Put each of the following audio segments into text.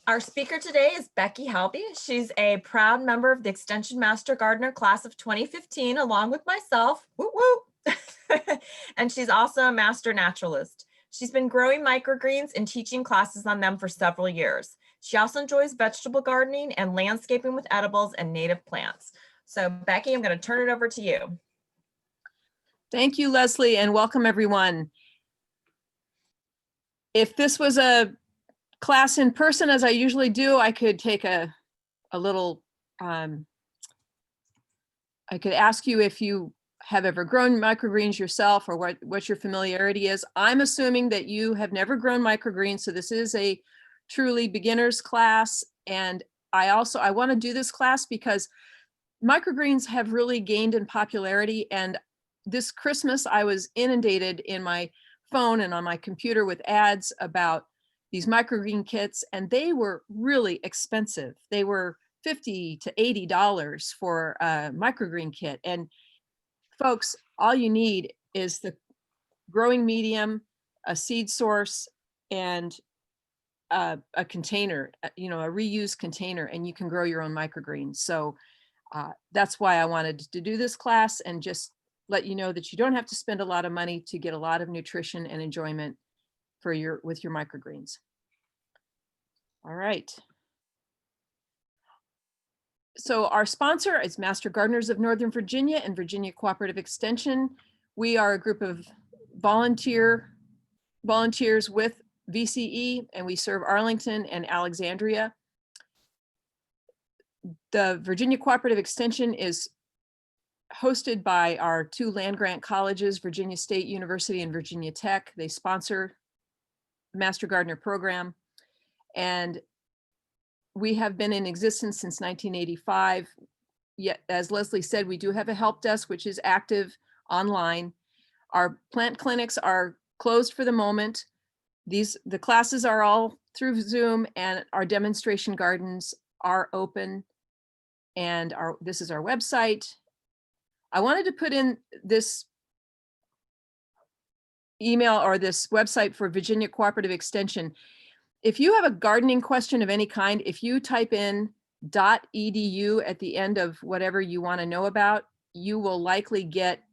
Our speaker today is Becky Halbe. She's a proud member of the Extension Master Gardener class of 2015, along with myself. Woo woo! And she's also a master naturalist. She's been growing microgreens and teaching classes on them for several years. She also enjoys vegetable gardening and landscaping with edibles and native plants. So Becky, I'm going to turn it over to you. Thank you, Leslie, and welcome everyone. If this was a class in person, as I usually do, I could take a little, I could ask you if you have ever grown microgreens yourself or what your familiarity is. I'm assuming that you have never grown microgreens, so this is a truly beginner's class. And I want to do this class because microgreens have really gained in popularity. And this Christmas, I was inundated in my phone and on my computer with ads about these microgreen kits, and they were really expensive. They were $50 to $80 for a microgreen kit. And folks, all you need is the growing medium, a seed source, and a container, a reused container, and you can grow your own microgreens. So that's why I wanted to do this class and just let you know that you don't have to spend a lot of money to get a lot of nutrition and enjoyment with your microgreens. All right. So our sponsor is Master Gardeners of Northern Virginia and Virginia Cooperative Extension. We are a group of volunteers with VCE, and we serve Arlington and Alexandria. The Virginia Cooperative Extension is hosted by our two land-grant colleges, Virginia State University and Virginia Tech. They sponsor the Master Gardener program. And we have been in existence since 1985. Yet, as Leslie said, we do have a help desk, which is active online. Our plant clinics are closed for the moment. The classes are all through Zoom, and our demonstration gardens are open. And this is our website. I wanted to put in this email or this website for Virginia Cooperative Extension. If you have a gardening question of any kind, if you type in .edu at the end of whatever you want to know about, you will likely get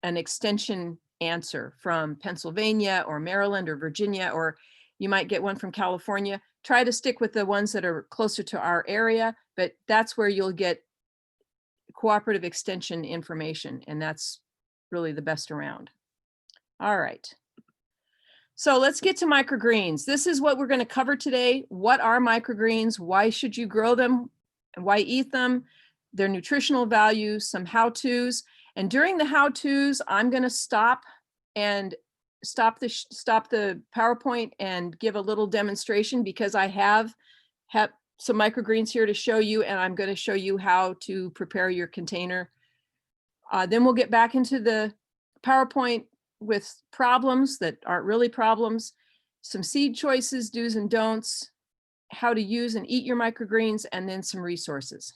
an extension answer from Pennsylvania or Maryland or Virginia, or you might get one from California. Try to stick with the ones that are closer to our area, but that's where you'll get cooperative extension information, and that's really the best around. All right. So let's get to microgreens. This is what we're going to cover today. What are microgreens? Why should you grow them? And why eat them? Their nutritional value, some how-tos. And during the how-tos, I'm going to stop the PowerPoint and give a little demonstration, because I have some microgreens here to show you, and I'm going to show you how to prepare your container. Then we'll get back into the PowerPoint with problems that aren't really problems, some seed choices, do's and don'ts, how to use and eat your microgreens, and then some resources.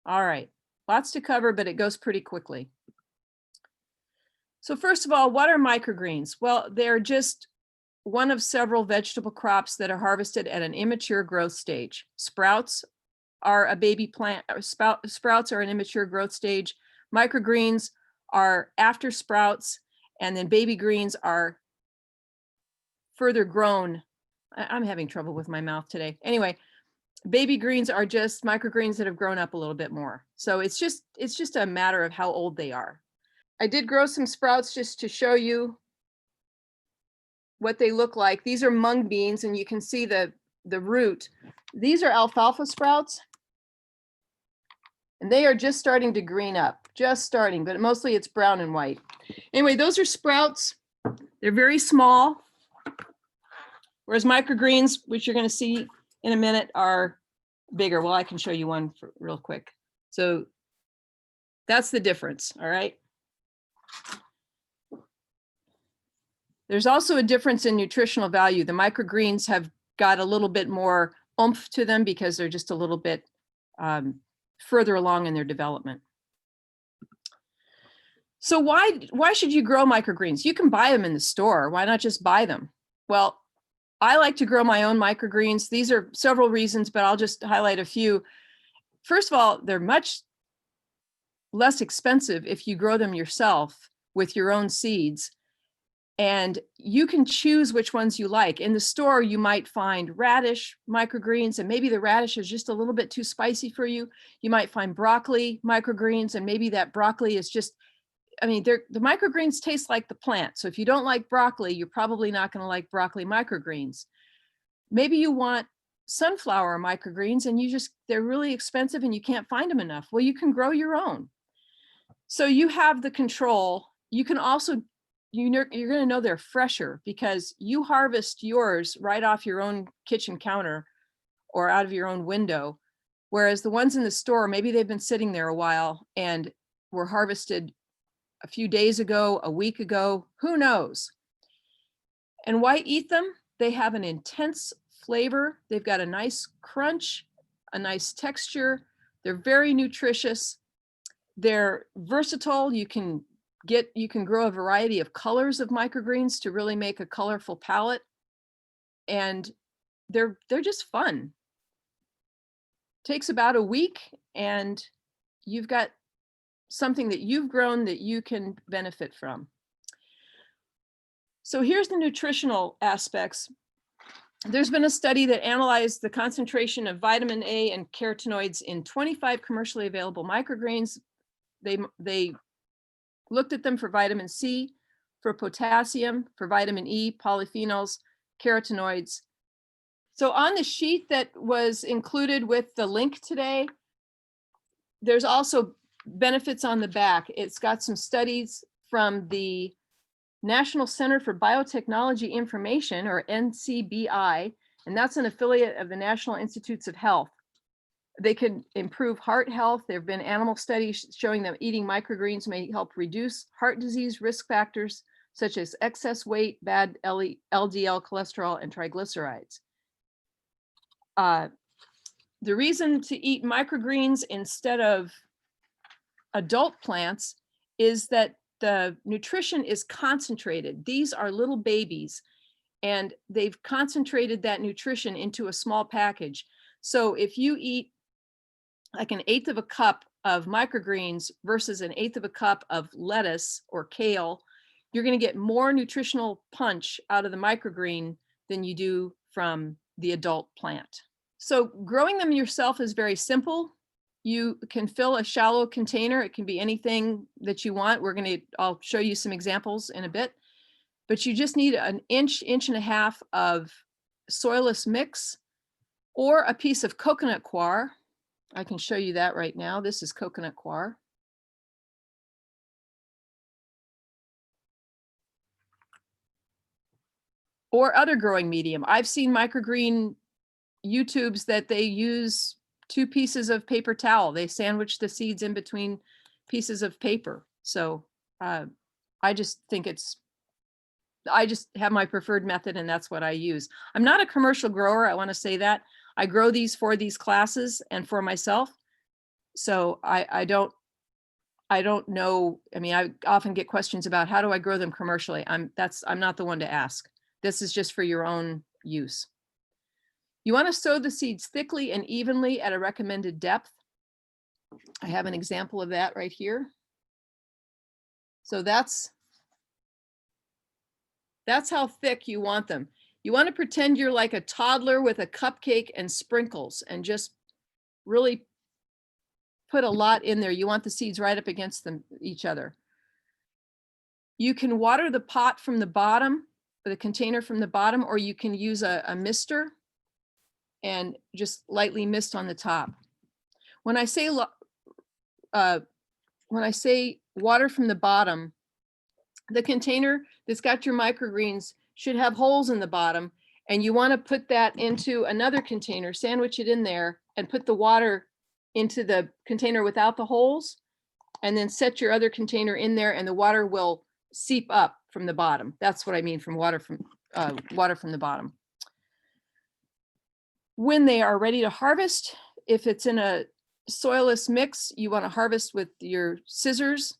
All right, lots to cover, but it goes pretty quickly. So first of all, what are microgreens? Well, they're just one of several vegetable crops that are harvested at an immature growth stage. Sprouts are a baby plant. Sprouts are an immature growth stage. Microgreens are after sprouts, and then baby greens are further grown. I'm having trouble with my mouth today. Anyway, baby greens are just microgreens that have grown up a little bit more. So it's just a matter of how old they are. I did grow some sprouts just to show you what they look like. These are mung beans, and you can see the root. These are alfalfa sprouts, and they are just starting to green up, just starting, but mostly it's brown and white. Anyway, those are sprouts. They're very small, whereas microgreens, which you're going to see in a minute, are bigger. Well, I can show you one real quick. So that's the difference, all right? There's also a difference in nutritional value. The microgreens have got a little bit more oomph to them because they're just a little bit further along in their development. So why should you grow microgreens? You can buy them in the store. Why not just buy them? Well, I like to grow my own microgreens. These are several reasons, but I'll just highlight a few. First of all, they're much less expensive if you grow them yourself with your own seeds. And you can choose which ones you like. In the store, you might find radish microgreens, and maybe the radish is just a little bit too spicy for you. You might find broccoli microgreens, and maybe that broccoli is just, I mean, the microgreens taste like the plant. So if you don't like broccoli, you're probably not going to like broccoli microgreens. Maybe you want sunflower microgreens and they're really expensive and you can't find them enough. Well, you can grow your own. So you have the control. You can also, you're going to know they're fresher because you harvest yours right off your own kitchen counter or out of your own window. Whereas the ones in the store, maybe they've been sitting there a while and were harvested a few days ago, a week ago, who knows? And why eat them? They have an intense flavor. They've got a nice crunch, a nice texture. They're very nutritious. They're versatile. You can grow a variety of colors of microgreens to really make a colorful palette. And they're just fun. Takes about a week and you've got something that you've grown that you can benefit from. So here's the nutritional aspects. There's been a study that analyzed the concentration of vitamin A and carotenoids in 25 commercially available microgreens. They looked at them for vitamin C, for potassium, for vitamin E, polyphenols, carotenoids. So on the sheet that was included with the link today, there's also benefits on the back. It's got some studies from the National Center for Biotechnology Information, or NCBI, and that's an affiliate of the National Institutes of Health. They can improve heart health. There have been animal studies showing that eating microgreens may help reduce heart disease risk factors such as excess weight, bad LDL cholesterol, and triglycerides. The reason to eat microgreens instead of adult plants is that the nutrition is concentrated. These are little babies and they've concentrated that nutrition into a small package. So if you eat like 1/8 of a cup of microgreens versus 1/8 of a cup of lettuce or kale, you're going to get more nutritional punch out of the microgreen than you do from the adult plant. So growing them yourself is very simple. You can fill a shallow container. It can be anything that you want. I'll show you some examples in a bit, but you just need an inch and a half of soilless mix or a piece of coconut coir. I can show you that right now. This is coconut coir. Or other growing medium. I've seen microgreen YouTubes that they use 2 pieces of paper towel. They sandwich the seeds in between pieces of paper. So I just have my preferred method and that's what I use. I'm not a commercial grower. I want to say that. I grow these for these classes and for myself. So I don't know. I mean, I often get questions about how do I grow them commercially? I'm not the one to ask. This is just for your own use. You want to sow the seeds thickly and evenly at a recommended depth. I have an example of that right here. So that's how thick you want them. You want to pretend you're like a toddler with a cupcake and sprinkles and just really put a lot in there. You want the seeds right up against each other. You can water the pot from the bottom, or the container from the bottom, or you can use a mister and just lightly mist on the top. When I say water from the bottom, the container that's got your microgreens should have holes in the bottom, and you want to put that into another container, sandwich it in there, and put the water into the container without the holes, and then set your other container in there, and the water will seep up from the bottom. That's what I mean from water from the bottom. When they are ready to harvest, if it's in a soilless mix, you want to harvest with your scissors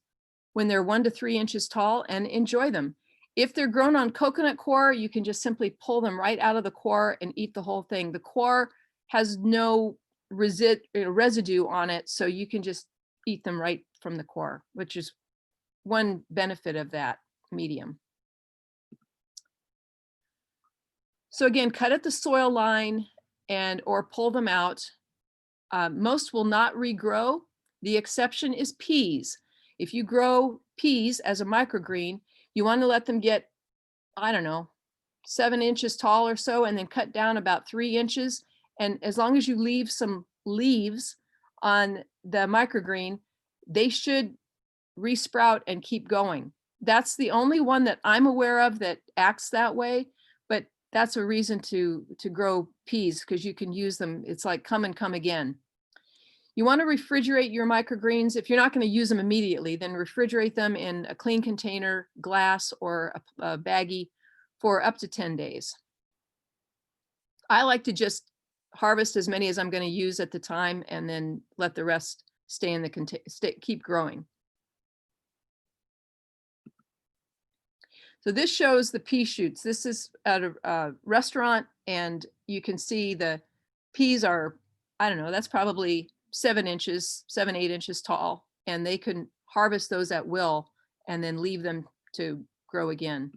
when they're 1 to 3 inches tall and enjoy them. If they're grown on coconut coir, you can just simply pull them right out of the coir and eat the whole thing. The coir has no residue on it, so you can just eat them right from the coir, which is one benefit of that medium. So again, cut at the soil line and or pull them out. Most will not regrow. The exception is peas. If you grow peas as a microgreen, you want to let them get, I don't know, 7 inches tall or so, and then cut down about 3 inches. And as long as you leave some leaves on the microgreen, they should resprout and keep going. That's the only one that I'm aware of that acts that way, but that's a reason to grow peas, because you can use them. It's like come and come again. You want to refrigerate your microgreens. If you're not going to use them immediately, then refrigerate them in a clean container, glass, or a baggie for up to 10 days. I like to just harvest as many as I'm going to use at the time and then let the rest stay in the container, keep growing. So this shows the pea shoots. This is at a restaurant, and you can see the peas are, I don't know, that's probably 7 inches, 7, 8 inches tall, and they can harvest those at will and then leave them to grow again.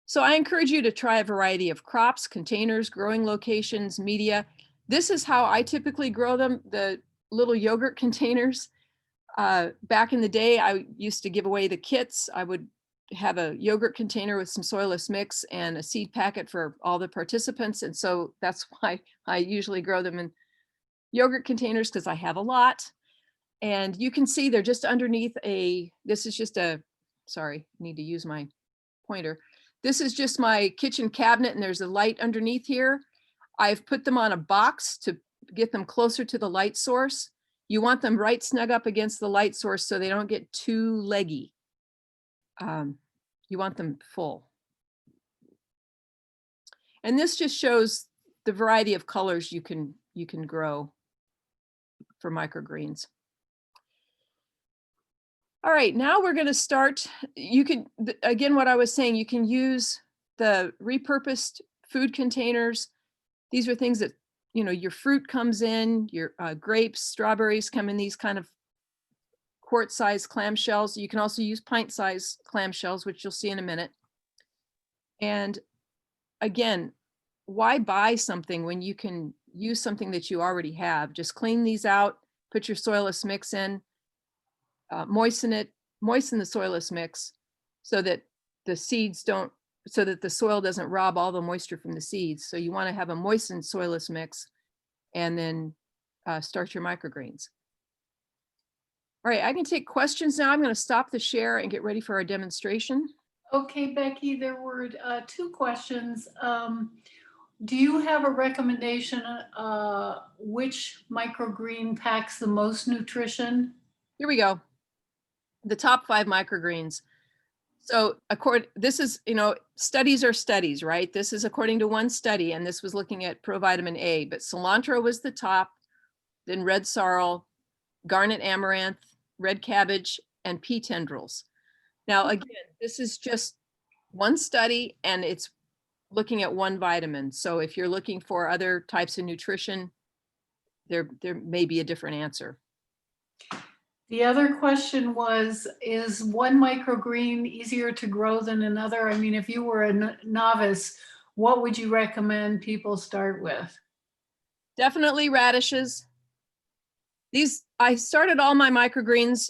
So I encourage you to try a variety of crops, containers, growing locations, media. This is how I typically grow them, the little yogurt containers. Back in the day, I used to give away the kits. I would have a yogurt container with some soilless mix and a seed packet for all the participants. And so that's why I usually grow them in yogurt containers, because I have a lot. And you can see they're just underneath this is just sorry, need to use my pointer. This is just my kitchen cabinet, and there's a light underneath here. I've put them on a box to get them closer to the light source. You want them right snug up against the light source so they don't get too leggy. You want them full. And this just shows the variety of colors you can grow for microgreens. All right, now we're going to start. You can, again, what I was saying, you can use the repurposed food containers. These are things that, you know, your fruit comes in, your grapes, strawberries come in these kind of quart-sized clamshells. You can also use pint-sized clamshells, which you'll see in a minute. And again, why buy something when you can use something that you already have? Just clean these out, put your soilless mix in, moisten the soilless mix so that the seeds don't, so that the soil doesn't rob all the moisture from the seeds. So you want to have a moistened soilless mix, and then start your microgreens. All right, I can take questions now. I'm going to stop the share and get ready for our demonstration. Okay, Becky, there were 2 questions. Do you have a recommendation which microgreen packs the most nutrition? Here we go. The top 5 microgreens. So this is, you know, studies are studies, right? This is according to one study, and this was looking at provitamin A, but cilantro was the top, then red sorrel, garnet amaranth, red cabbage, and pea tendrils. Now, again, this is just one study, and it's looking at one vitamin. So if you're looking for other types of nutrition, there may be a different answer. The other question was, is one microgreen easier to grow than another? I mean, if you were a novice, what would you recommend people start with? Definitely radishes. I started all my microgreens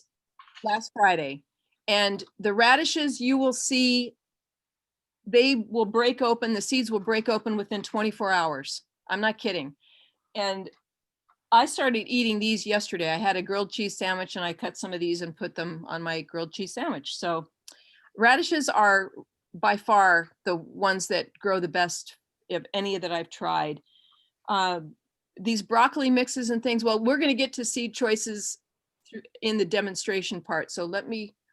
last Friday, and the radishes, you will see, they will break open, the seeds will break open within 24 hours. I'm not kidding. And I started eating these yesterday. I had a grilled cheese sandwich, and I cut some of these and put them on my grilled cheese sandwich. So radishes are by far the ones that grow the best of any that I've tried. These broccoli mixes and things, well, we're going to get to seed choices in the demonstration part. So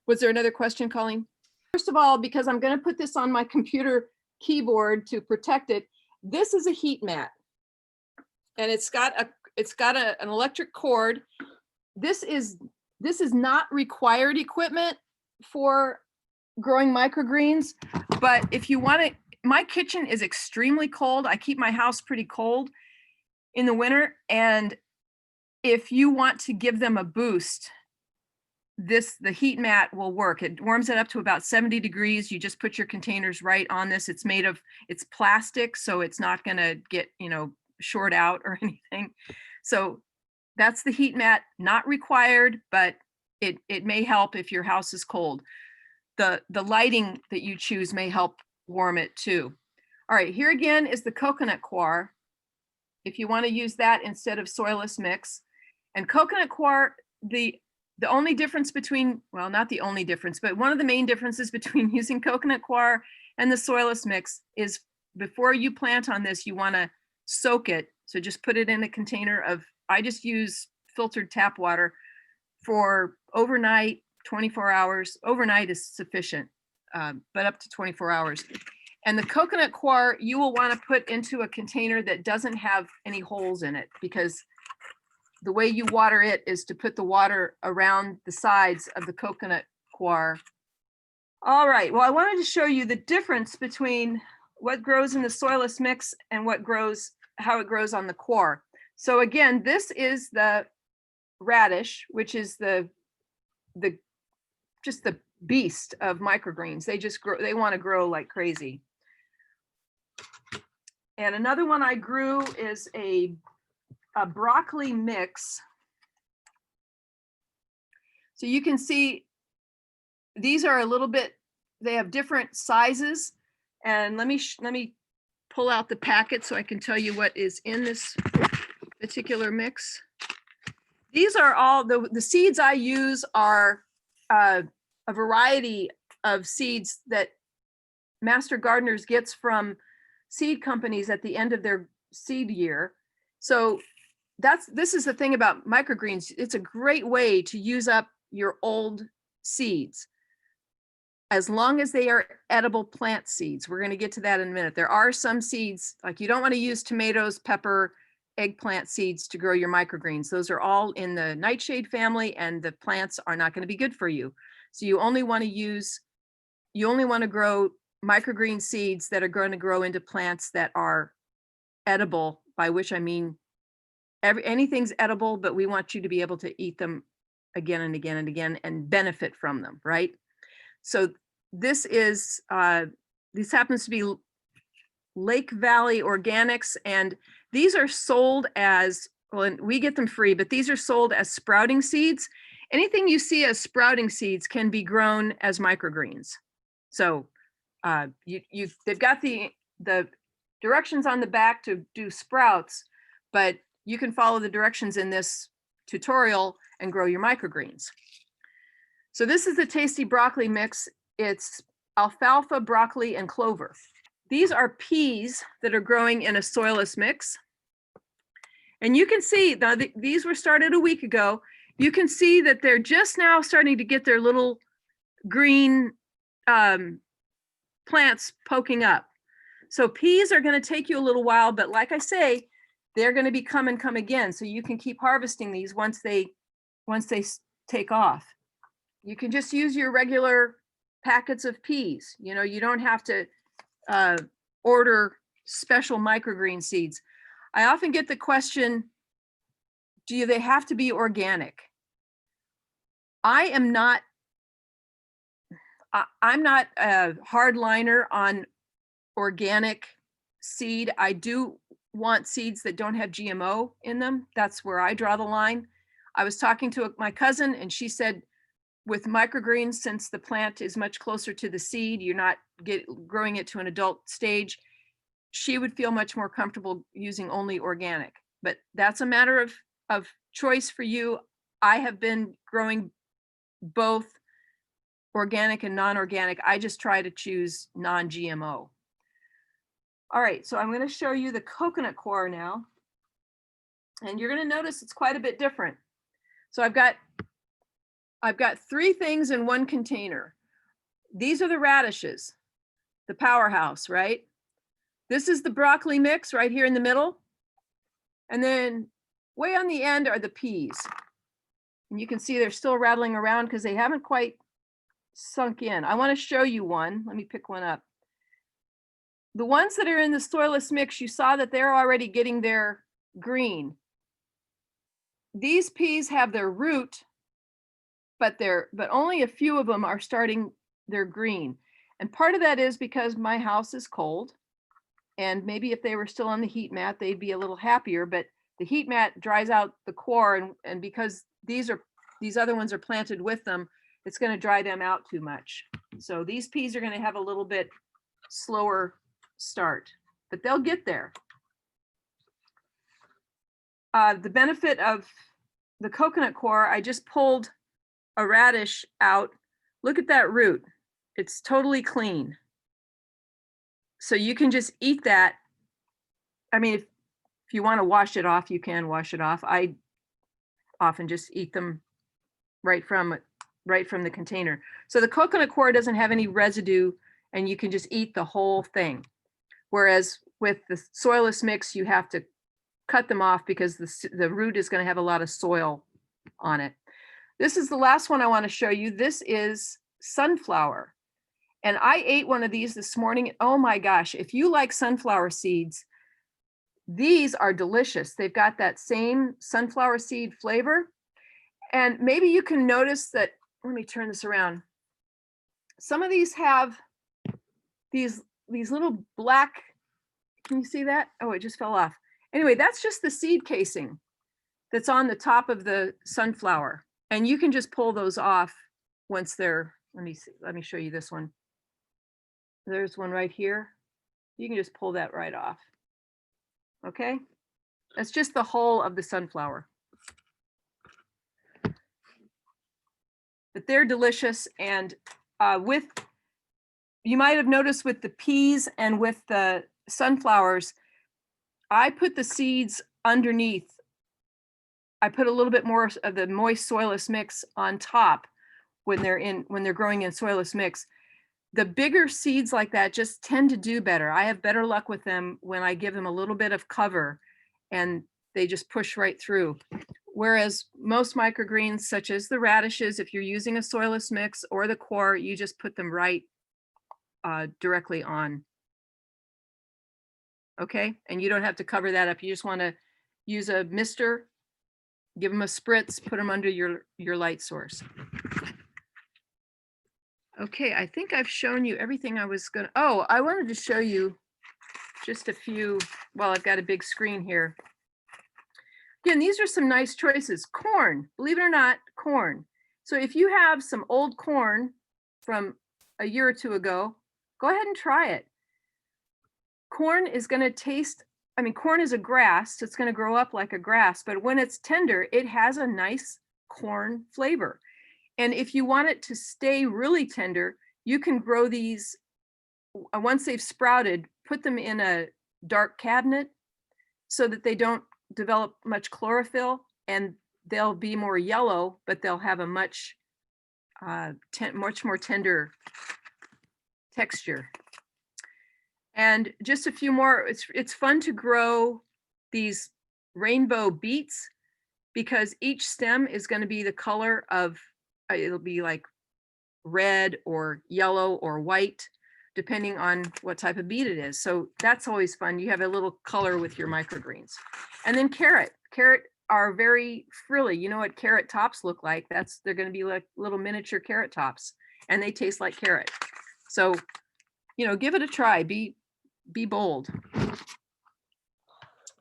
was there another question, Colleen? First of all, because I'm going to put this on my computer keyboard to protect it, this is a heat mat, and it's got an electric cord. This is not required equipment for growing microgreens, but if you want to, my kitchen is extremely cold. I keep my house pretty cold in the winter. And if you want to give them a boost, the heat mat will work. It warms it up to about 70 degrees. You just put your containers right on this. It's plastic, so it's not going to get, short out or anything. So that's the heat mat, not required, but it may help if your house is cold. The lighting that you choose may help warm it too. All right, here again is the coconut coir. If you want to use that instead of soilless mix. And coconut coir, the only difference between, well, not the only difference, but one of the main differences between using coconut coir and the soilless mix is before you plant on this, you want to soak it. So just put it in a container of, I just use filtered tap water for overnight, 24 hours. Overnight is sufficient, but up to 24 hours. And the coconut coir, you will want to put into a container that doesn't have any holes in it, because the way you water it is to put the water around the sides of the coconut coir. All right, well, I wanted to show you the difference between what grows in the soilless mix and how it grows on the coir. So again, this is the radish, which is just the beast of microgreens. They just grow, they want to grow like crazy. And another one I grew is a broccoli mix. So you can see these are a little bit, they have different sizes. And let me pull out the packet so I can tell you what is in this particular mix. These are all, the seeds I use are a variety of seeds that Master Gardeners gets from seed companies at the end of their seed year. So this is the thing about microgreens. It's a great way to use up your old seeds, as long as they are edible plant seeds. We're going to get to that in a minute. There are some seeds, like you don't want to use tomatoes, pepper, eggplant seeds to grow your microgreens. Those are all in the nightshade family, and the plants are not going to be good for you. So you only want to grow microgreen seeds that are going to grow into plants that are edible, by which I mean anything's edible, but we want you to be able to eat them again and again and again and benefit from them, right? So this happens to be Lake Valley Organics, and these are sold as, well, and we get them free, but these are sold as sprouting seeds. Anything you see as sprouting seeds can be grown as microgreens. So they've got the directions on the back to do sprouts, but you can follow the directions in this tutorial and grow your microgreens. So this is the tasty broccoli mix. It's alfalfa, broccoli, and clover. These are peas that are growing in a soilless mix. And you can see, now these were started a week ago. You can see that they're just now starting to get their little green plants poking up. So peas are going to take you a little while, but like I say, they're going to be come again. So you can keep harvesting these once they take off. You can just use your regular packets of peas. You don't have to order special microgreen seeds. I often get the question, do they have to be organic? I'm not a hardliner on organic seed. I do want seeds that don't have GMO in them. That's where I draw the line. I was talking to my cousin, and she said with microgreens, since the plant is much closer to the seed, you're not growing it to an adult stage, she would feel much more comfortable using only organic. But that's a matter of choice for you. I have been growing both organic and non-organic. I just try to choose non-GMO. All right, so I'm going to show you the coconut coir now. And you're going to notice it's quite a bit different. So I've got 3 things in one container. These are the radishes, the powerhouse, right? This is the broccoli mix right here in the middle. And then way on the end are the peas. And you can see they're still rattling around because they haven't quite sunk in. I want to show you one. Let me pick one up. The ones that are in the soilless mix, you saw that they're already getting their green. These peas have their root, but only a few of them are starting their green. And part of that is because my house is cold. And maybe if they were still on the heat mat, they'd be a little happier, but the heat mat dries out the core, and because these other ones are planted with them, it's going to dry them out too much. So these peas are going to have a little bit slower start, but they'll get there. The benefit of the coconut core, I just pulled a radish out. Look at that root. It's totally clean. So you can just eat that. I mean, if you want to wash it off, you can wash it off. I often just eat them right from the container. So the coconut core doesn't have any residue, and you can just eat the whole thing. Whereas with the soilless mix, you have to cut them off because the root is going to have a lot of soil on it. This is the last one I want to show you. This is sunflower. And I ate one of these this morning. Oh my gosh, if you like sunflower seeds, these are delicious. They've got that same sunflower seed flavor. And maybe you can notice that, let me turn this around. Some of these have these little black, can you see that? Oh, it just fell off. Anyway, that's just the seed casing that's on the top of the sunflower. And you can just pull those off once they're, let me show you this one. There's one right here. You can just pull that right off. Okay, that's just the whole of the sunflower. But they're delicious, and you might have noticed with the peas and with the sunflowers, I put the seeds underneath. I put a little bit more of the moist soilless mix on top when they're growing in soilless mix. The bigger seeds like that just tend to do better. I have better luck with them when I give them a little bit of cover and they just push right through. Whereas most microgreens, such as the radishes, if you're using a soilless mix or the core, you just put them right directly on. Okay, and you don't have to cover that up. You just want to use a mister, give them a spritz, put them under your light source. Okay, I think I've shown you everything I was gonna, oh, I wanted to show you just a few, well, I've got a big screen here. Again, these are some nice choices. Corn, believe it or not, corn. So if you have some old corn from a year or two ago, go ahead and try it. Corn is gonna taste, I mean, corn is a grass, so it's gonna grow up like a grass, but when it's tender, it has a nice corn flavor. And if you want it to stay really tender, you can grow these, once they've sprouted, put them in a dark cabinet so that they don't develop much chlorophyll, and they'll be more yellow, but they'll have a much more tender texture. And just a few more, it's fun to grow these rainbow beets because each stem is going to be the color of, it'll be like red or yellow or white, depending on what type of beet it is. So that's always fun. You have a little color with your microgreens. And then carrot are very frilly. You know what carrot tops look like? They're going to be like little miniature carrot tops, and they taste like carrot. So, give it a try. Be bold.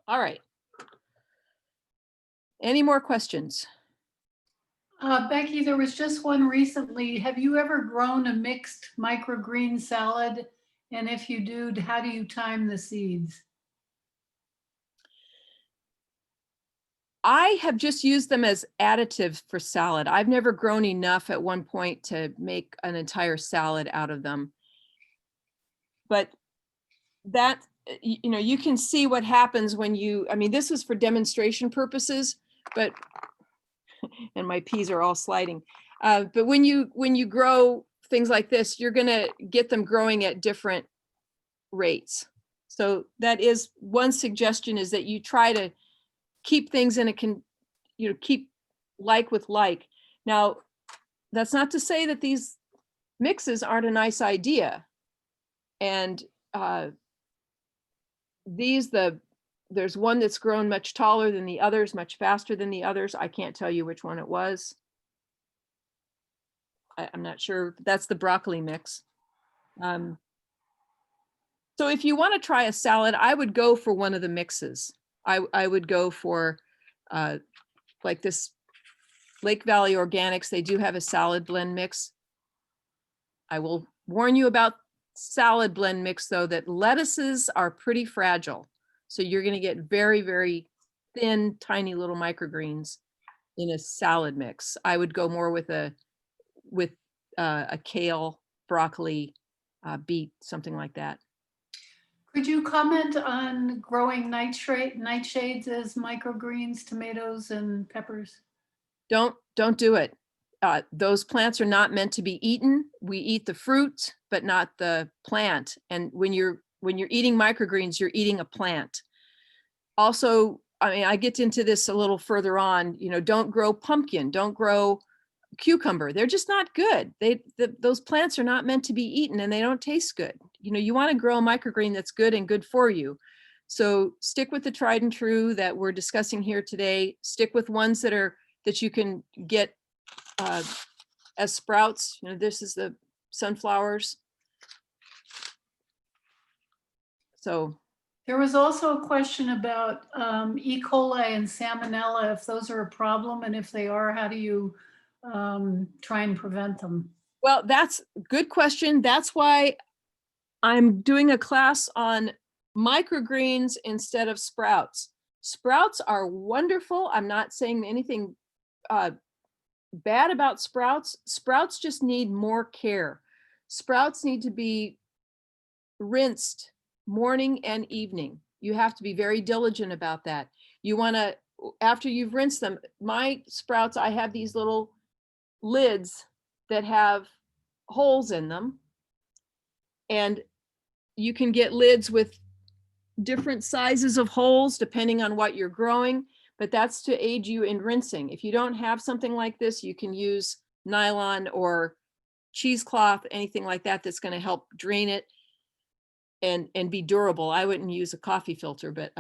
All right. Any more questions? Becky, there was just one recently. Have you ever grown a mixed microgreen salad? And if you do, how do you time the seeds? I have just used them as additives for salad. I've never grown enough at one point to make an entire salad out of them. But that, you can see what happens when this is for demonstration purposes, but and my peas are all sliding. But when you grow things like this, you're gonna get them growing at different rates. So that is one suggestion, is that you try to keep things in keep like with like. Now, that's not to say that these mixes aren't a nice idea. And there's one that's grown much taller than the others, much faster than the others. I can't tell you which one it was. I'm not sure. That's the broccoli mix. So if you want to try a salad, I would go for one of the mixes. I would go for like this Lake Valley Organics. They do have a salad blend mix. I will warn you about salad blend mix though, that lettuces are pretty fragile. So you're going to get very, very thin, tiny little microgreens in a salad mix. I would go more with a kale, broccoli, beet, something like that. Could you comment on growing nightshades as microgreens, tomatoes and peppers? Don't do it. Those plants are not meant to be eaten. We eat the fruit, but not the plant. And when you're eating microgreens, you're eating a plant. Also, I mean, I get into this a little further on, you know, don't grow pumpkin, don't grow cucumber. They're just not good. Those plants are not meant to be eaten and they don't taste good. You know, you want to grow a microgreen that's good and good for you. So stick with the tried and true that we're discussing here today. Stick with ones that you can get as sprouts. You know, this is the sunflowers. So there was also a question about E. coli and salmonella, if those are a problem, and if they are, how do you try and prevent them? Well, that's a good question. That's why I'm doing a class on microgreens instead of sprouts. Sprouts are wonderful. I'm not saying anything bad about sprouts. Sprouts just need more care. Sprouts need to be rinsed morning and evening. You have to be very diligent about that. You want to, after you've rinsed them, my sprouts, I have these little lids that have holes in them. And you can get lids with different sizes of holes depending on what you're growing, but that's to aid you in rinsing. If you don't have something like this, you can use nylon or cheesecloth, anything like that that's going to help drain it and be durable. I wouldn't use a coffee filter, but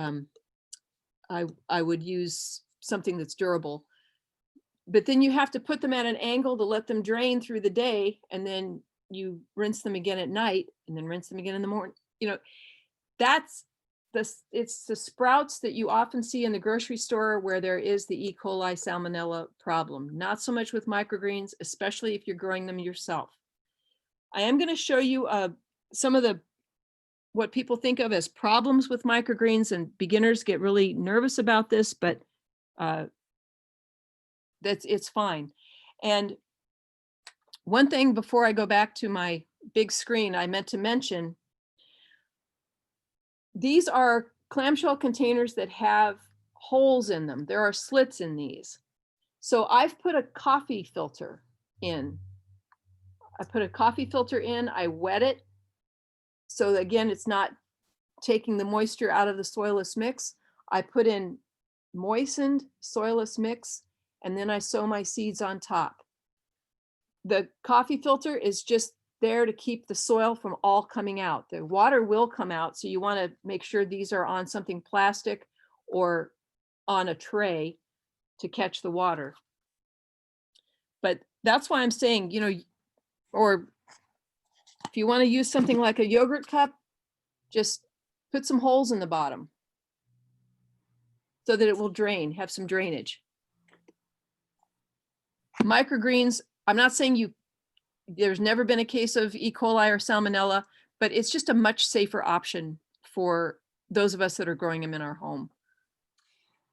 I would use something that's durable. But then you have to put them at an angle to let them drain through the day, and then you rinse them again at night, and then rinse them again in the morning. You know, it's the sprouts that you often see in the grocery store where there is the E. coli salmonella problem. Not so much with microgreens, especially if you're growing them yourself. I am going to show you some of what people think of as problems with microgreens, and beginners get really nervous about this, but it's fine. And one thing before I go back to my big screen, I meant to mention, these are clamshell containers that have holes in them. There are slits in these. So I've put a coffee filter in. I wet it. So again, it's not taking the moisture out of the soilless mix. I put in moistened soilless mix, and then I sow my seeds on top. The coffee filter is just there to keep the soil from all coming out. The water will come out, so you want to make sure these are on something plastic or on a tray to catch the water. But that's why I'm saying, you know, or if you want to use something like a yogurt cup, just put some holes in the bottom so that it will drain, have some drainage. Microgreens, I'm not saying there's never been a case of E. coli or salmonella, but it's just a much safer option for those of us that are growing them in our home.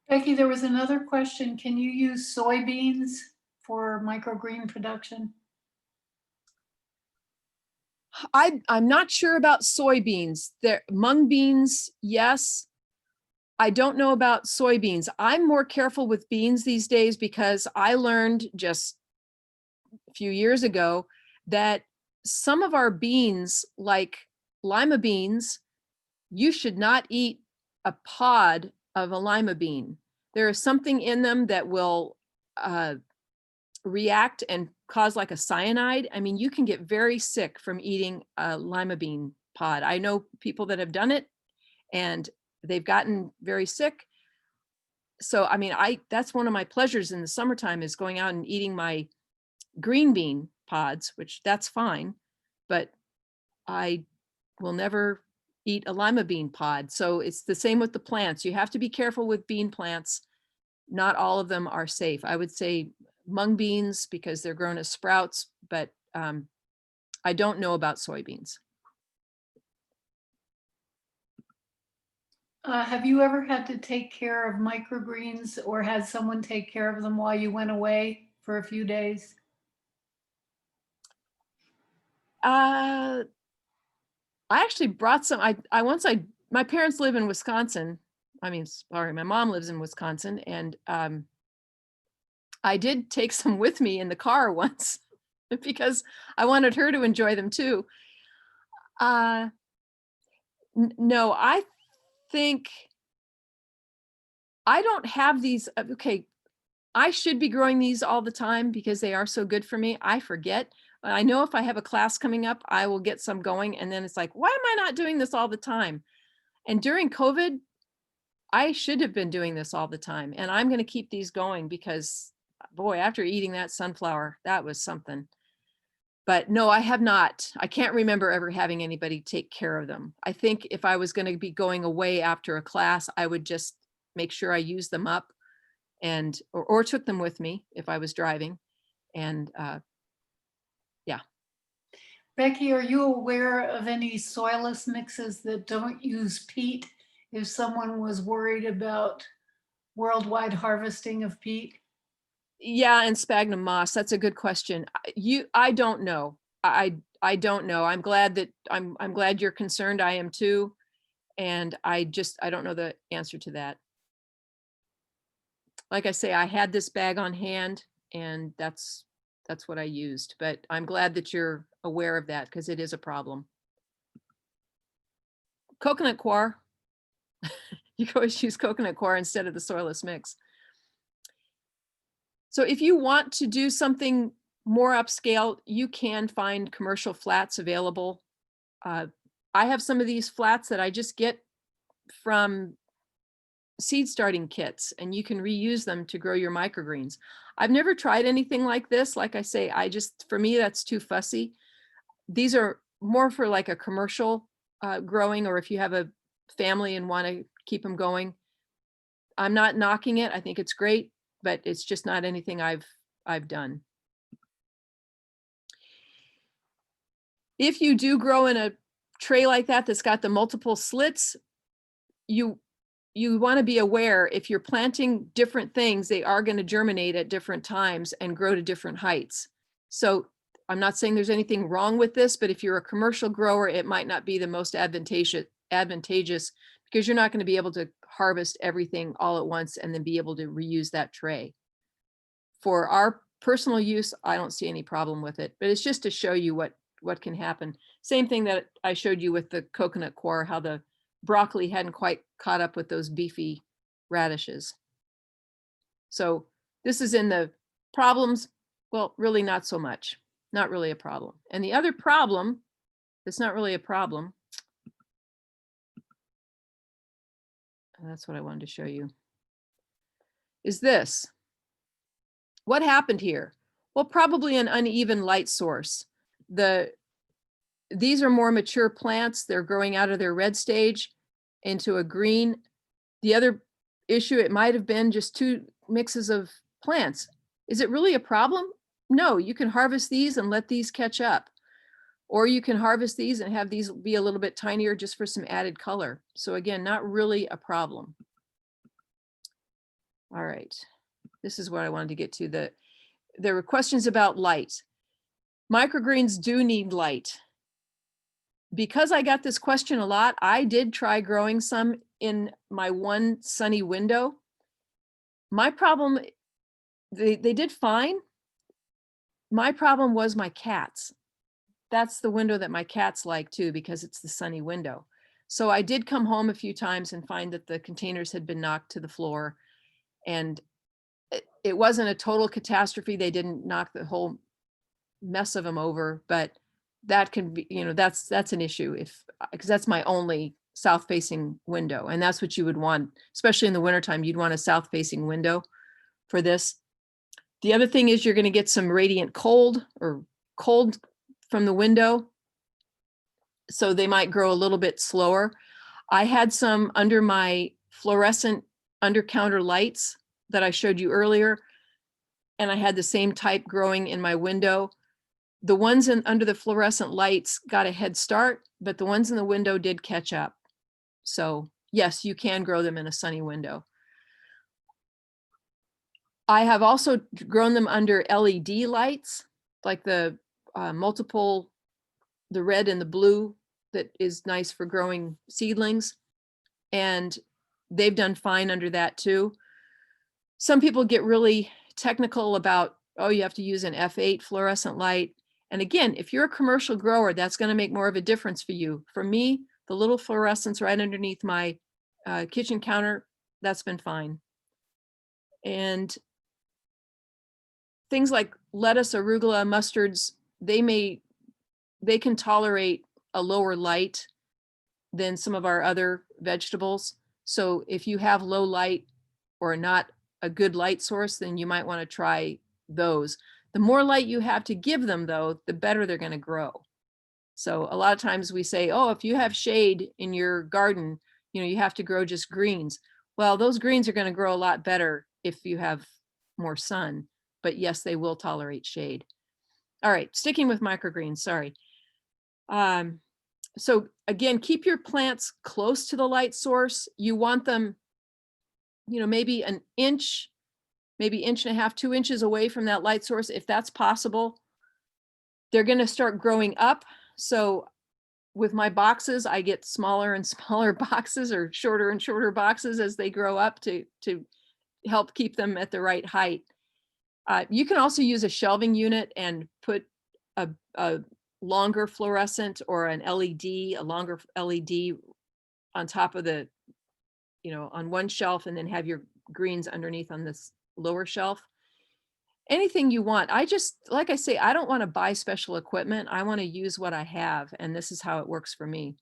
Becky, there was another question. Can you use soybeans for microgreen production? I'm not sure about soybeans. Mung beans, yes. I don't know about soybeans. I'm more careful with beans these days because I learned just a few years ago that some of our beans, like lima beans, you should not eat a pod of a lima bean. There is something in them that will react and cause like a cyanide. I mean, you can get very sick from eating a lima bean pod. I know people that have done it and they've gotten very sick. So, I mean, that's one of my pleasures in the summertime is going out and eating my green bean pods, which that's fine, but I will never eat a lima bean pod. So it's the same with the plants. You have to be careful with bean plants. Not all of them are safe. I would say mung beans because they're grown as sprouts, but I don't know about soybeans. Have you ever had to take care of microgreens or had someone take care of them while you went away for a few days? I actually brought some, my parents live in Wisconsin. I mean, sorry, my mom lives in Wisconsin, and I did take some with me in the car once because I wanted her to enjoy them too. No, I think I don't have these. Okay, I should be growing these all the time because they are so good for me. I forget. I know if I have a class coming up, I will get some going. And then it's like, why am I not doing this all the time? And during COVID, I should have been doing this all the time. And I'm going to keep these going because, boy, after eating that sunflower, that was something. But no, I have not. I can't remember ever having anybody take care of them. I think if I was going to be going away after a class, I would just make sure I used them up and or took them with me if I was driving. And yeah. Becky, are you aware of any soilless mixes that don't use peat if someone was worried about worldwide harvesting of peat? Yeah, and sphagnum moss. That's a good question. I don't know. I don't know. I'm glad you're concerned. I am too. And I don't know the answer to that. Like I say, I had this bag on hand and that's what I used, but I'm glad that you're aware of that because it is a problem. Coconut coir. You can always use coconut coir instead of the soilless mix. So if you want to do something more upscale, you can find commercial flats available. I have some of these flats that I just get from seed starting kits, and you can reuse them to grow your microgreens. I've never tried anything like this. Like I say, for me, that's too fussy. These are more for like a commercial growing, or if you have a family and want to keep them going. I'm not knocking it. I think it's great, but it's just not anything I've done. If you do grow in a tray like that that's got the multiple slits, you want to be aware if you're planting different things, they are going to germinate at different times and grow to different heights. So I'm not saying there's anything wrong with this, but if you're a commercial grower, it might not be the most advantageous because you're not going to be able to harvest everything all at once and then be able to reuse that tray. For our personal use, I don't see any problem with it, but it's just to show you what can happen. Same thing that I showed you with the coconut coir, how the broccoli hadn't quite caught up with those beefy radishes. So this is in the problems. Well, really not so much, not really a problem. And the other problem, that's not really a problem. And that's what I wanted to show you. Is this. What happened here? Well, probably an uneven light source. These are more mature plants. They're growing out of their red stage into a green. The other issue, it might have been just two mixes of plants. Is it really a problem? No, you can harvest these and let these catch up. Or you can harvest these and have these be a little bit tinier just for some added color. So again, not really a problem. All right, this is what I wanted to get to. There were questions about light. Microgreens do need light. Because I got this question a lot, I did try growing some in my one sunny window. My problem, they did fine. My problem was my cats. That's the window that my cats like too, because it's the sunny window. So I did come home a few times and find that the containers had been knocked to the floor, and it wasn't a total catastrophe. They didn't knock the whole mess of them over, but that can be, that's an issue because that's my only south facing window. And that's what you would want, especially in the wintertime, you'd want a south facing window for this. The other thing is you're going to get some radiant cold from the window. So they might grow a little bit slower. I had some under my fluorescent under counter lights that I showed you earlier. And I had the same type growing in my window. The ones under the fluorescent lights got a head start, but the ones in the window did catch up. So yes, you can grow them in a sunny window. I have also grown them under LED lights, like the the red and the blue that is nice for growing seedlings. And they've done fine under that too. Some people get really technical about, oh, you have to use an F8 fluorescent light. And again, if you're a commercial grower, that's going to make more of a difference for you. For me, the little fluorescents right underneath my kitchen counter, that's been fine. And things like lettuce, arugula, mustards, they can tolerate a lower light than some of our other vegetables. So if you have low light or not a good light source, then you might want to try those. The more light you have to give them, though, the better they're going to grow. So a lot of times we say, oh, if you have shade in your garden, you have to grow just greens. Well, those greens are going to grow a lot better if you have more sun. But yes, they will tolerate shade. All right, sticking with microgreens, sorry. So again, keep your plants close to the light source. You want them, maybe an inch, maybe inch and a half, 2 inches away from that light source, if that's possible. They're going to start growing up. So with my boxes, I get smaller and smaller boxes or shorter and shorter boxes as they grow up to help keep them at the right height. You can also use a shelving unit and put a longer fluorescent or an LED, a longer LED on top of the, on one shelf, and then have your greens underneath on this lower shelf. Anything you want. Like I say, I don't want to buy special equipment. I want to use what I have, and this is how it works for me.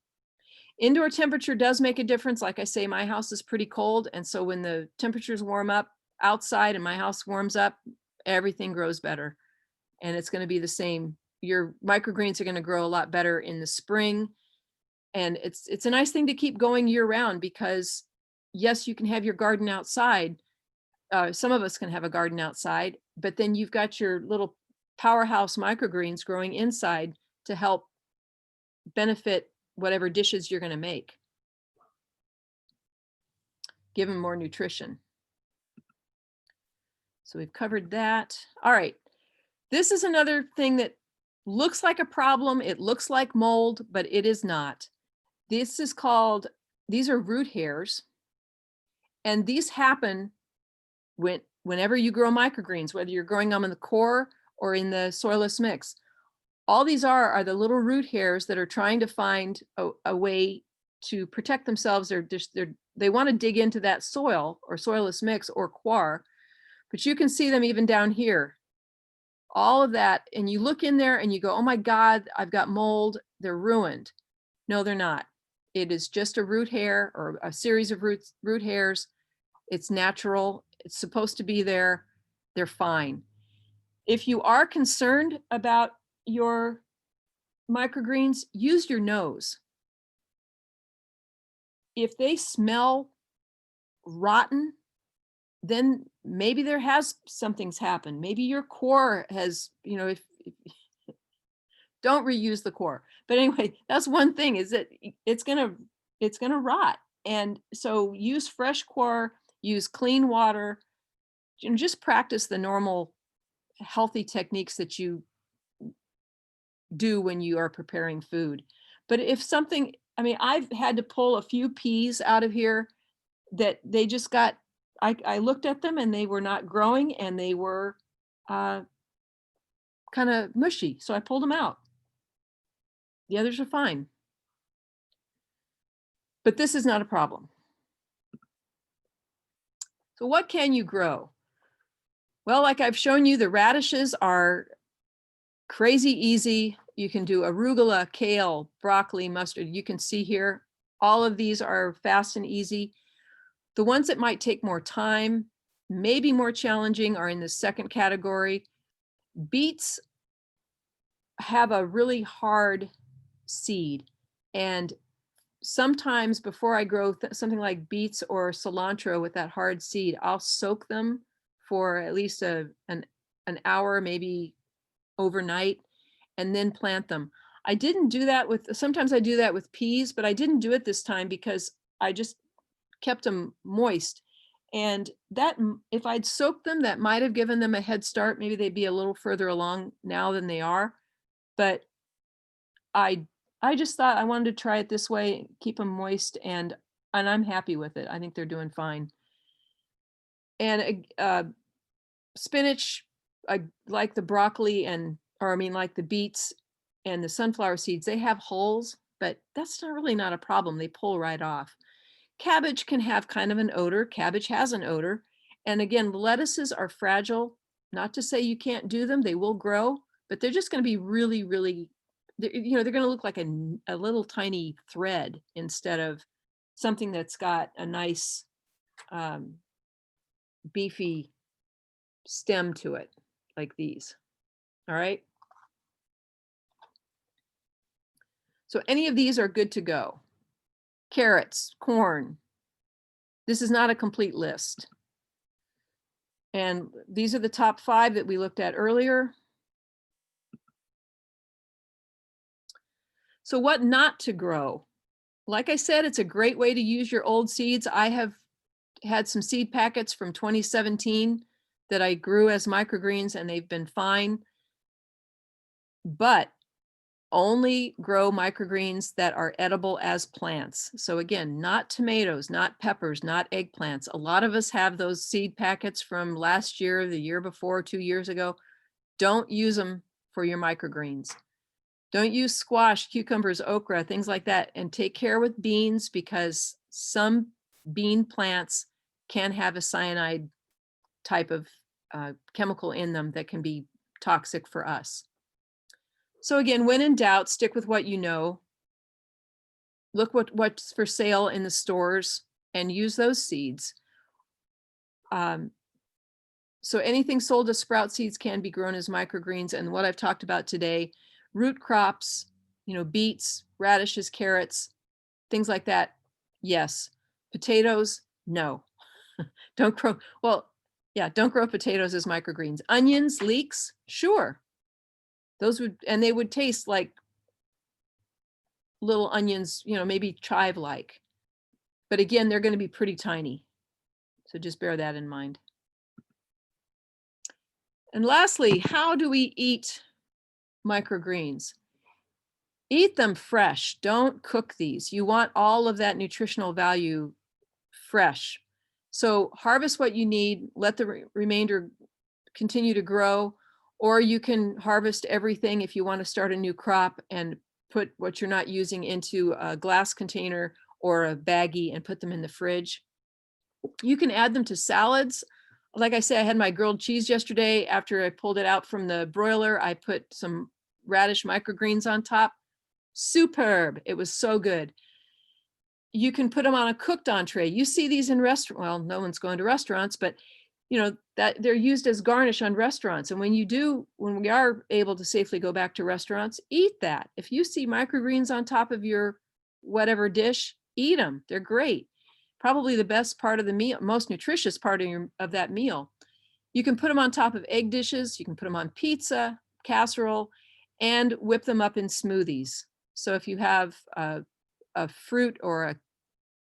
Indoor temperature does make a difference. Like I say, my house is pretty cold, and so when the temperatures warm up outside and my house warms up, everything grows better. And it's going to be the same. Your microgreens are going to grow a lot better in the spring. And it's a nice thing to keep going year round, because yes, you can have your garden outside. Some of us can have a garden outside, but then you've got your little powerhouse microgreens growing inside to help benefit whatever dishes you're going to make. Give them more nutrition. So we've covered that. All right. This is another thing that looks like a problem. It looks like mold, but it is not. These are root hairs. And these happen whenever you grow microgreens, whether you're growing them in the core or in the soilless mix. All these are the little root hairs that are trying to find a way to protect themselves. They want to dig into that soil or soilless mix or coir, but you can see them even down here. All of that, and you look in there and you go, oh my God, I've got mold, they're ruined. No, they're not. It is just a root hair or a series of root hairs. It's natural. It's supposed to be there. They're fine. If you are concerned about your microgreens, use your nose. If they smell rotten, then maybe something's happened. Maybe your core has, if don't reuse the core. But anyway, that's one thing, is that it's gonna rot. And so use fresh core, use clean water, just practice the normal healthy techniques that you do when you are preparing food. But if something, I've had to pull a few peas out of here that they just got, I looked at them and they were not growing and they were kind of mushy. So I pulled them out. The others are fine. But this is not a problem. So what can you grow? Well, like I've shown you, the radishes are crazy easy. You can do arugula, kale, broccoli, mustard. You can see here, all of these are fast and easy. The ones that might take more time, maybe more challenging, are in the second category. Beets have a really hard seed, and sometimes before I grow something like beets or cilantro with that hard seed, I'll soak them for at least an hour, maybe overnight, and then plant them. I didn't do that with, sometimes I do that with peas, but I didn't do it this time because I just kept them moist. And that, if I'd soaked them, that might have given them a head start. Maybe they'd be a little further along now than they are. But I just thought I wanted to try it this way, keep them moist, and I'm happy with it. I think they're doing fine. And spinach, I like the broccoli like the beets and the sunflower seeds, they have holes, but that's not a problem. They pull right off. Cabbage can have kind of an odor. Cabbage has an odor. And again, lettuces are fragile. Not to say you can't do them, they will grow, but they're just going to be really, really, they're going to look like a little tiny thread instead of something that's got a nice beefy stem to it, like these. All right. So any of these are good to go. Carrots, corn. This is not a complete list. And these are the top 5 that we looked at earlier. So what not to grow? Like I said, it's a great way to use your old seeds. I have had some seed packets from 2017 that I grew as microgreens, and they've been fine. But only grow microgreens that are edible as plants. So again, not tomatoes, not peppers, not eggplants. A lot of us have those seed packets from last year, the year before, 2 years ago. Don't use them for your microgreens. Don't use squash, cucumbers, okra, things like that. And take care with beans, because some bean plants can have a cyanide type of chemical in them that can be toxic for us. So again, when in doubt, stick with what you know. Look what's for sale in the stores and use those seeds. So anything sold as sprout seeds can be grown as microgreens. And what I've talked about today, root crops, beets, radishes, carrots, things like that, yes. Potatoes, no. Don't grow, don't grow potatoes as microgreens. Onions, leeks, sure. They would taste like little onions, maybe chive-like. But again, they're going to be pretty tiny. So just bear that in mind. And lastly, how do we eat microgreens? Eat them fresh. Don't cook these. You want all of that nutritional value fresh. So harvest what you need, let the remainder continue to grow, or you can harvest everything if you want to start a new crop and put what you're not using into a glass container or a baggie and put them in the fridge. You can add them to salads. Like I said, I had my grilled cheese yesterday. After I pulled it out from the broiler, I put some radish microgreens on top. Superb. It was so good. You can put them on a cooked entree. You see these in restaurants. Well, no one's going to restaurants, but that they're used as garnish on restaurants. And when we are able to safely go back to restaurants, eat that. If you see microgreens on top of your whatever dish, eat them. They're great. Probably the best part of the meal, most nutritious part of that meal. You can put them on top of egg dishes. You can put them on pizza, casserole, and whip them up in smoothies. So if you have a fruit or a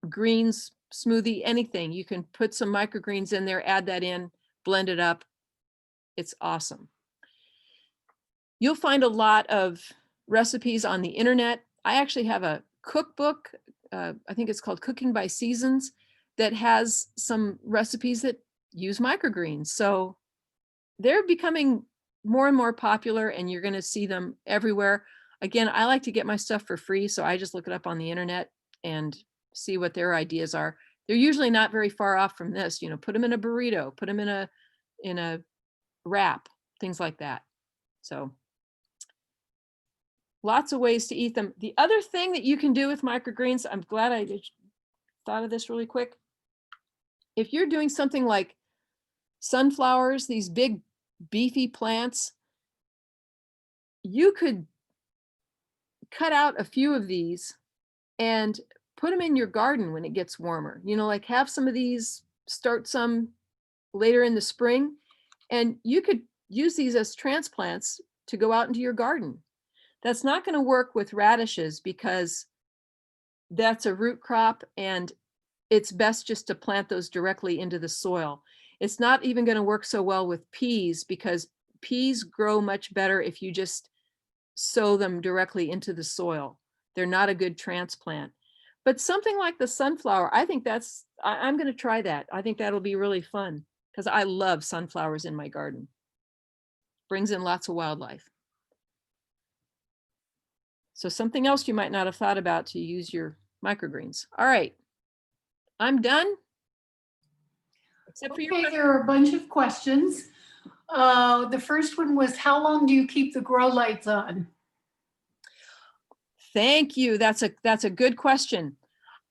greens smoothie, anything, you can put some microgreens in there, add that in, blend it up. It's awesome. You'll find a lot of recipes on the internet. I actually have a cookbook, I think it's called Cooking by Seasons, that has some recipes that use microgreens. So they're becoming more and more popular, and you're going to see them everywhere. Again, I like to get my stuff for free, so I just look it up on the internet and see what their ideas are. They're usually not very far off from this. Put them in a burrito, put them in a wrap, things like that. So lots of ways to eat them. The other thing that you can do with microgreens, I'm glad I thought of this really quick. If you're doing something like sunflowers, these big beefy plants, you could cut out a few of these and put them in your garden when it gets warmer. You know, like have some of these, start some later in the spring, and you could use these as transplants to go out into your garden. That's not going to work with radishes because that's a root crop and it's best just to plant those directly into the soil. It's not even going to work so well with peas because peas grow much better if you just sow them directly into the soil. They're not a good transplant. But something like the sunflower, I think I'm going to try that. I think that'll be really fun because I love sunflowers in my garden. Brings in lots of wildlife. So something else you might not have thought about to use your microgreens. All right, I'm done. Except for your Okay, question. there are a bunch of questions. The first one was, how long do you keep the grow lights on? Thank you. That's a good question.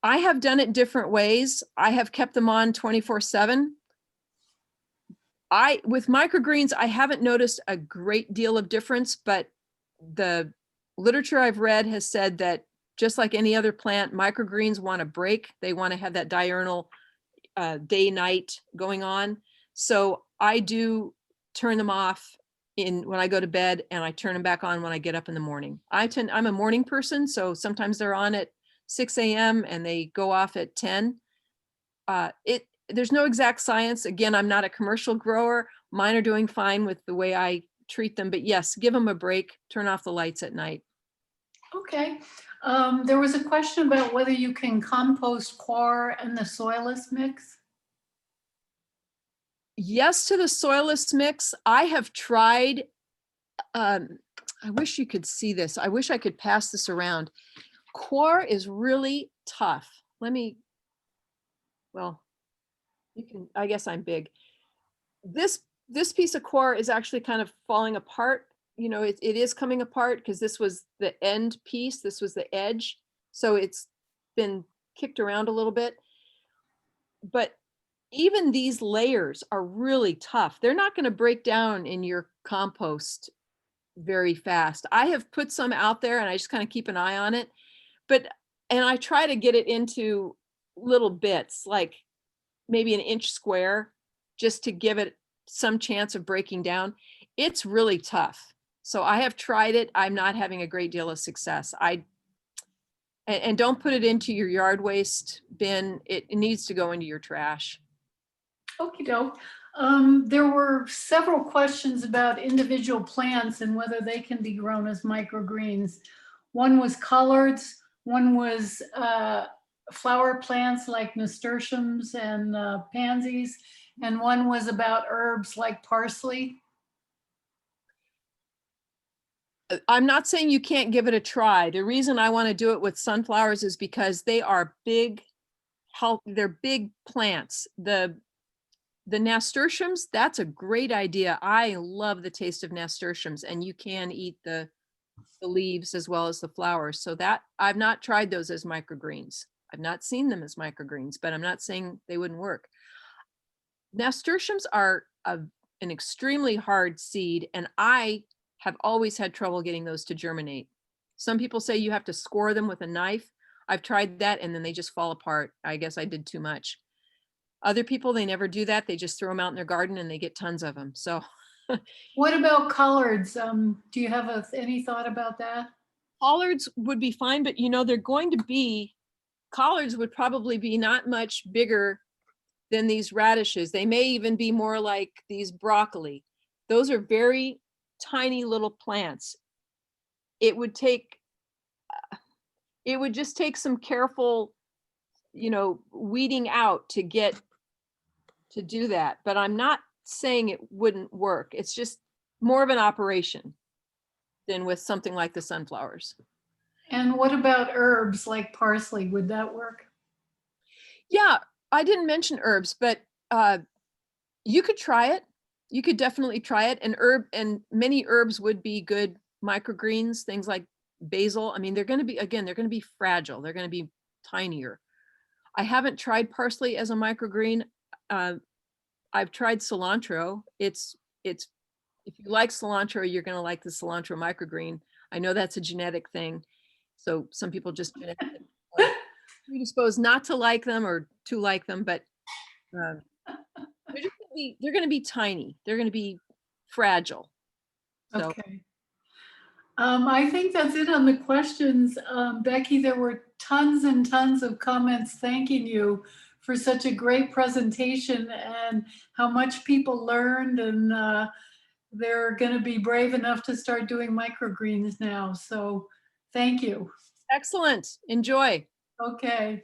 I have done it different ways. I have kept them on 24/7. With microgreens, I haven't noticed a great deal of difference, but the literature I've read has said that just like any other plant, microgreens want a break. They want to have that diurnal day-night going on. So I do turn them off when I go to bed, and I turn them back on when I get up in the morning. I'm a morning person, so sometimes they're on at 6 a.m. and they go off at 10. There's no exact science. Again, I'm not a commercial grower. Mine are doing fine with the way I treat them, but yes, give them a break, turn off the lights at night. Okay. There was a question about whether you can compost coir and the soilless mix. Yes to the soilless mix. I have tried, I wish you could see this. I wish I could pass this around. Coir is really tough. Well, you can, I guess I'm big. This piece of coir is actually kind of falling apart. You know, it is coming apart because this was the end piece. This was the edge. So it's been kicked around a little bit. But even these layers are really tough. They're not going to break down in your compost very fast. I have put some out there and I just kind of keep an eye on it. And I try to get it into little bits, like maybe an inch square, just to give it some chance of breaking down. It's really tough. So I have tried it. I'm not having a great deal of success. And don't put it into your yard waste bin. It needs to go into your trash. Okie doke. There were several questions about individual plants and whether they can be grown as microgreens. One was collards, one was flower plants like nasturtiums and pansies, and one was about herbs like parsley. I'm not saying you can't give it a try. The reason I want to do it with sunflowers is because they are big, they're big plants. The nasturtiums, that's a great idea. I love the taste of nasturtiums, and you can eat the leaves as well as the flowers. So that I've not tried those as microgreens. I've not seen them as microgreens, but I'm not saying they wouldn't work. Nasturtiums are an extremely hard seed, and I have always had trouble getting those to germinate. Some people say you have to score them with a knife. I've tried that and then they just fall apart. I guess I did too much. Other people, they never do that. They just throw them out in their garden and they get tons of them. So What about collards? Do you have any thought about that? collards would be fine, but you know, collards would probably be not much bigger than these radishes. They may even be more like these broccoli. Those are very tiny little plants. It would just take some careful, weeding out to do that. But I'm not saying it wouldn't work. It's just more of an operation than with something like the sunflowers. And what about herbs like parsley? Would that work? Yeah, I didn't mention herbs, but you could try it. You could definitely try it. And many herbs would be good microgreens, things like basil. I mean, they're going to be, again, they're going to be fragile. They're going to be tinier. I haven't tried parsley as a microgreen. I've tried cilantro. It's, if you like cilantro, you're going to like the cilantro microgreen. I know that's a genetic thing. So some people just genetically are predisposed not to like them or to like them, but they're going to be tiny. They're going to be fragile. So. Okay. I think that's it on the questions. Becky, there were tons and tons of comments thanking you for such a great presentation and how much people learned, and they're going to be brave enough to start doing microgreens now. So thank you. Excellent. Enjoy. Okay.